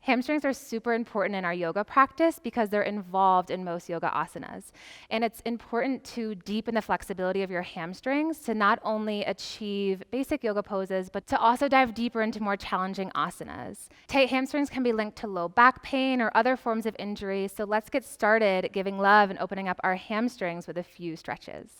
Hamstrings are super important in our yoga practice because they're involved in most yoga asanas. And it's important to deepen the flexibility of your hamstrings to not only achieve basic yoga poses, but to also dive deeper into more challenging asanas. Tight hamstrings can be linked to low back pain or other forms of injury, so let's get started giving love and opening up our hamstrings with a few stretches.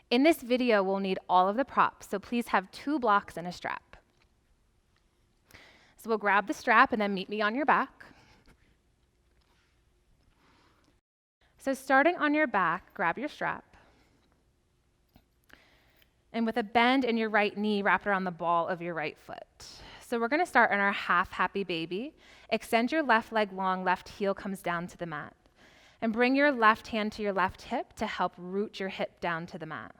In this video, we'll need all of the props, so please have 2 blocks and a strap. So we'll grab the strap and then meet me on your back. So starting on your back, grab your strap. And with a bend in your right knee, wrap it around the ball of your right foot. So we're gonna start in our half happy baby. Extend your left leg long, left heel comes down to the mat. And bring your left hand to your left hip to help root your hip down to the mat.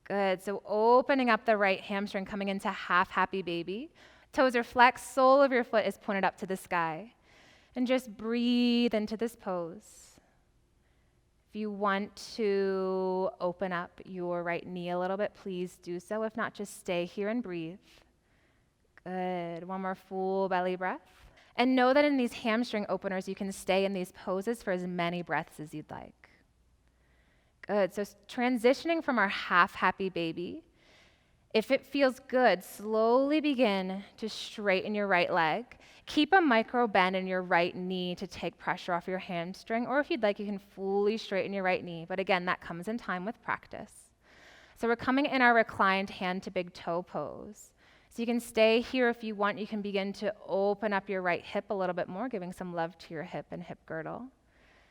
Good, so opening up the right hamstring, coming into half happy baby. Toes are flexed, sole of your foot is pointed up to the sky. And just breathe into this pose. If you want to open up your right knee a little bit, please do so. If not, just stay here and breathe. Good, one more full belly breath. And know that in these hamstring openers, you can stay in these poses for as many breaths as you'd like. Good, so transitioning from our half happy baby, if it feels good, slowly begin to straighten your right leg. Keep a micro bend in your right knee to take pressure off your hamstring, or if you'd like, you can fully straighten your right knee, but again, that comes in time with practice. So we're coming in our reclined hand to big toe pose. So you can stay here if you want. You can begin to open up your right hip a little bit more, giving some love to your hip and hip girdle.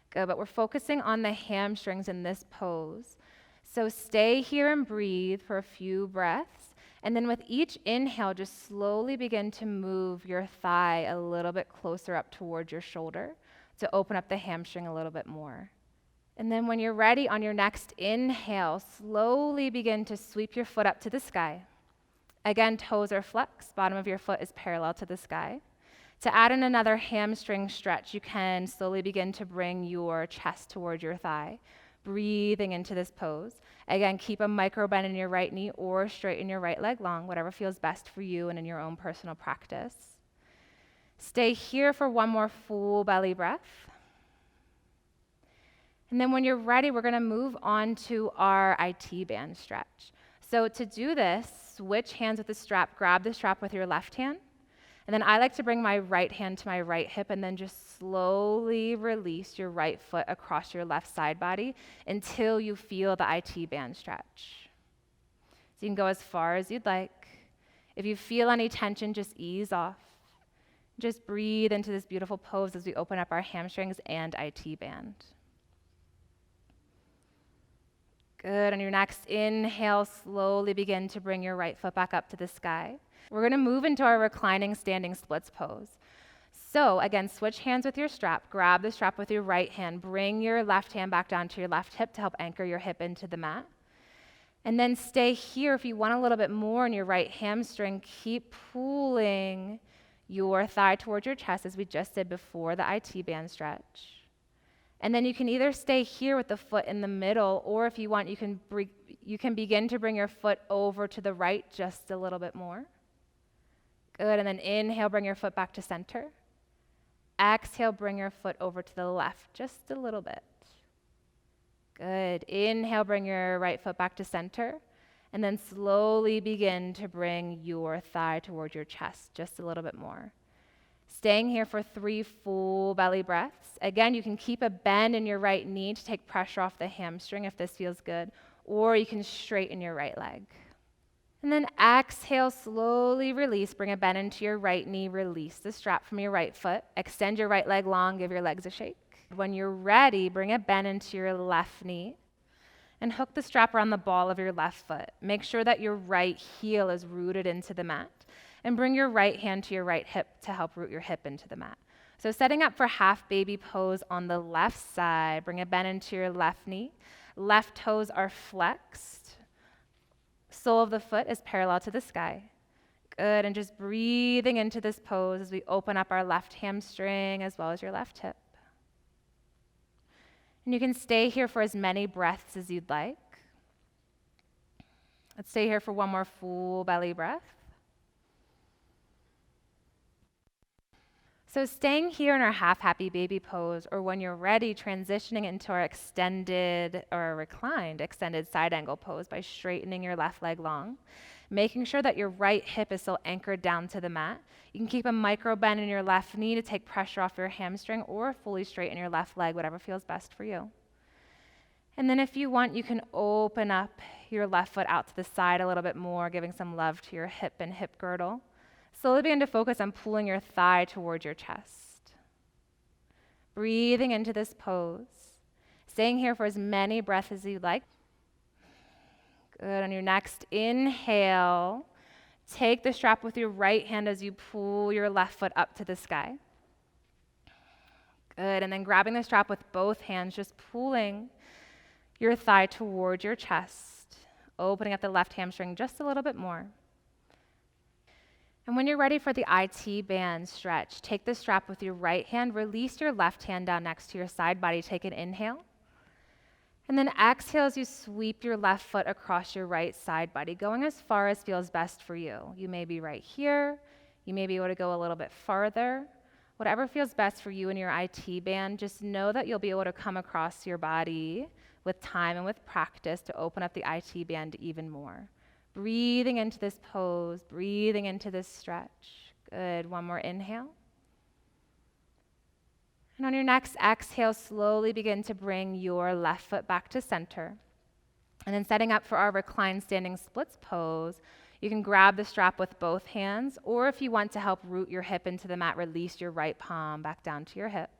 Good, but we're focusing on the hamstrings in this pose. So stay here and breathe for a few breaths. And then with each inhale, just slowly begin to move your thigh a little bit closer up towards your shoulder to open up the hamstring a little bit more. And then when you're ready, on your next inhale, slowly begin to sweep your foot up to the sky. Again, toes are flexed, bottom of your foot is parallel to the sky. To add in another hamstring stretch, you can slowly begin to bring your chest toward your thigh, breathing into this pose. Again, keep a micro bend in your right knee or straighten your right leg long, whatever feels best for you and in your own personal practice. Stay here for one more full belly breath. And then when you're ready, we're gonna move on to our IT band stretch. So to do this, switch hands with the strap, grab the strap with your left hand. And then I like to bring my right hand to my right hip and then just slowly release your right foot across your left side body until you feel the IT band stretch. So you can go as far as you'd like. If you feel any tension, just ease off. Just breathe into this beautiful pose as we open up our hamstrings and IT band. Good, on your next inhale, slowly begin to bring your right foot back up to the sky. We're gonna move into our reclining standing splits pose. So again, switch hands with your strap, grab the strap with your right hand, bring your left hand back down to your left hip to help anchor your hip into the mat. And then stay here if you want a little bit more in your right hamstring, keep pulling your thigh towards your chest as we just did before the IT band stretch. And then you can either stay here with the foot in the middle, or if you want, you can begin to bring your foot over to the right just a little bit more. Good, and then inhale, bring your foot back to center. Exhale, bring your foot over to the left just a little bit. Good, inhale, bring your right foot back to center. And then slowly begin to bring your thigh towards your chest just a little bit more. Staying here for 3 full belly breaths. Again, you can keep a bend in your right knee to take pressure off the hamstring if this feels good, or you can straighten your right leg. And then exhale, slowly release, bring a bend into your right knee, release the strap from your right foot, extend your right leg long, give your legs a shake. When you're ready, bring a bend into your left knee and hook the strap around the ball of your left foot. Make sure that your right heel is rooted into the mat. And bring your right hand to your right hip to help root your hip into the mat. So setting up for half baby pose on the left side, bring a bend into your left knee. Left toes are flexed. Sole of the foot is parallel to the sky. Good, and just breathing into this pose as we open up our left hamstring as well as your left hip. And you can stay here for as many breaths as you'd like. Let's stay here for one more full belly breath. So staying here in our half happy baby pose, or when you're ready, transitioning into our extended or reclined extended side angle pose by straightening your left leg long, making sure that your right hip is still anchored down to the mat. You can keep a micro bend in your left knee to take pressure off your hamstring, or fully straighten your left leg, whatever feels best for you. And then if you want, you can open up your left foot out to the side a little bit more, giving some love to your hip and hip girdle. Slowly begin to focus on pulling your thigh towards your chest. Breathing into this pose. Staying here for as many breaths as you like. Good. On your next inhale, take the strap with your right hand as you pull your left foot up to the sky. Good. And then grabbing the strap with both hands, just pulling your thigh towards your chest, opening up the left hamstring just a little bit more. And when you're ready for the IT band stretch, take the strap with your right hand, release your left hand down next to your side body, take an inhale. And then exhale as you sweep your left foot across your right side body, going as far as feels best for you. You may be right here, you may be able to go a little bit farther. Whatever feels best for you in your IT band, just know that you'll be able to come across your body with time and with practice to open up the IT band even more. Breathing into this pose, breathing into this stretch. Good, one more inhale. And on your next exhale, slowly begin to bring your left foot back to center. And then setting up for our reclined standing splits pose, you can grab the strap with both hands, or if you want to help root your hip into the mat, release your right palm back down to your hip.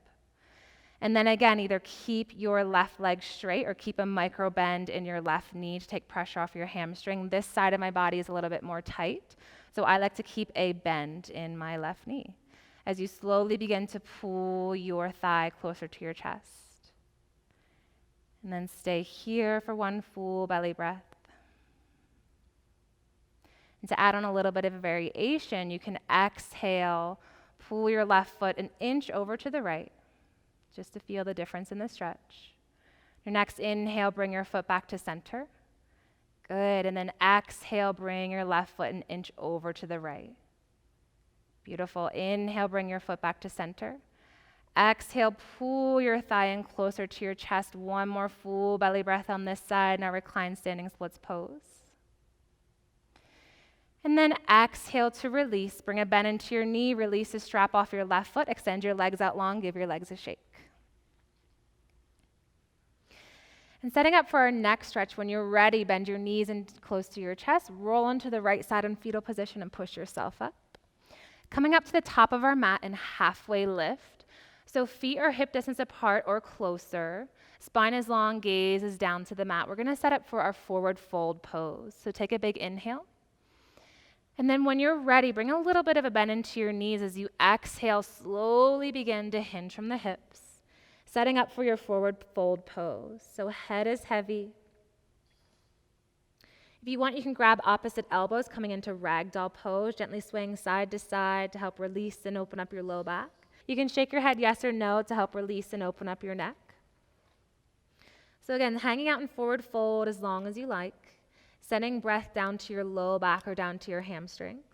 And then again, either keep your left leg straight or keep a micro bend in your left knee to take pressure off your hamstring. This side of my body is a little bit more tight, so I like to keep a bend in my left knee as you slowly begin to pull your thigh closer to your chest. And then stay here for one full belly breath. And to add on a little bit of a variation, you can exhale, pull your left foot an inch over to the right, just to feel the difference in the stretch. Your next inhale, bring your foot back to center. Good, and then exhale, bring your left foot an inch over to the right. Beautiful. Inhale, bring your foot back to center. Exhale, pull your thigh in closer to your chest. One more full belly breath on this side. Now recline standing splits pose. And then exhale to release. Bring a bend into your knee. Release the strap off your left foot. Extend your legs out long. Give your legs a shake. And setting up for our next stretch, when you're ready, bend your knees in close to your chest. Roll onto the right side in fetal position and push yourself up. Coming up to the top of our mat in halfway lift. So feet are hip distance apart or closer. Spine is long, gaze is down to the mat. We're going to set up for our forward fold pose. So take a big inhale. And then when you're ready, bring a little bit of a bend into your knees as you exhale, slowly begin to hinge from the hips. Setting up for your forward fold pose. So head is heavy. If you want, you can grab opposite elbows coming into ragdoll pose, gently swaying side to side to help release and open up your low back. You can shake your head yes or no to help release and open up your neck. So again, hanging out in forward fold as long as you like, sending breath down to your low back or down to your hamstrings.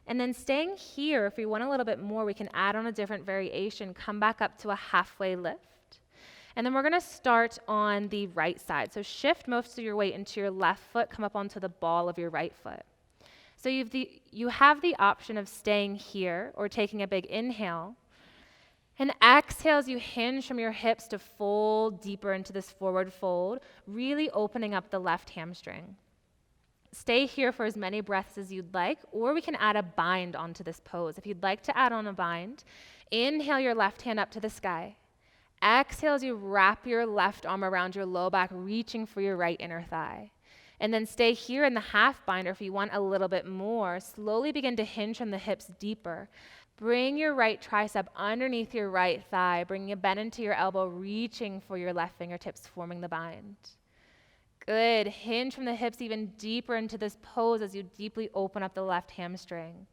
And then staying here, if we want a little bit more, we can add on a different variation, come back up to a halfway lift. And then we're gonna start on the right side. So shift most of your weight into your left foot, come up onto the ball of your right foot. So you have the option of staying here or taking a big inhale. And exhale as you hinge from your hips to fold deeper into this forward fold, really opening up the left hamstring. Stay here for as many breaths as you'd like, or we can add a bind onto this pose. If you'd like to add on a bind, inhale your left hand up to the sky. Exhale as you wrap your left arm around your low back, reaching for your right inner thigh. And then stay here in the half bind, or if you want a little bit more, slowly begin to hinge from the hips deeper. Bring your right tricep underneath your right thigh, bringing a bend into your elbow, reaching for your left fingertips, forming the bind. Good. Hinge from the hips even deeper into this pose as you deeply open up the left hamstring.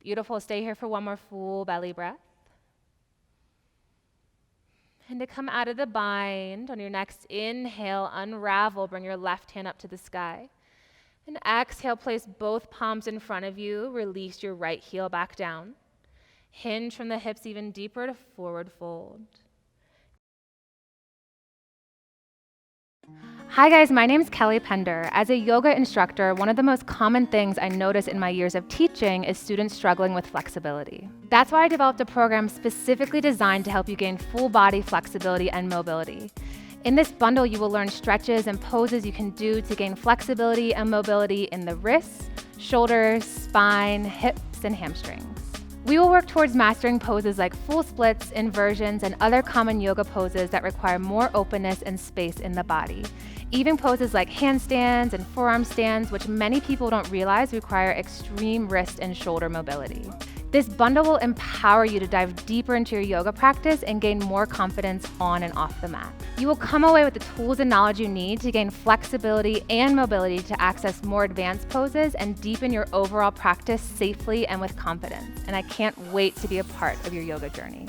Beautiful. Stay here for one more full belly breath. And to come out of the bind, on your next inhale, unravel, bring your left hand up to the sky. And exhale, place both palms in front of you, release your right heel back down. Hinge from the hips even deeper to forward fold. Hi guys, my name is Kelly Pender. As a yoga instructor, one of the most common things I notice in my years of teaching is students struggling with flexibility. That's why I developed a program specifically designed to help you gain full body flexibility and mobility. In this bundle, you will learn stretches and poses you can do to gain flexibility and mobility in the wrists, shoulders, spine, hips, and hamstrings. We will work towards mastering poses like full splits, inversions, and other common yoga poses that require more openness and space in the body. Even poses like handstands and forearm stands, which many people don't realize require extreme wrist and shoulder mobility. This bundle will empower you to dive deeper into your yoga practice and gain more confidence on and off the mat. You will come away with the tools and knowledge you need to gain flexibility and mobility to access more advanced poses and deepen your overall practice safely and with confidence. And I can't wait to be a part of your yoga journey.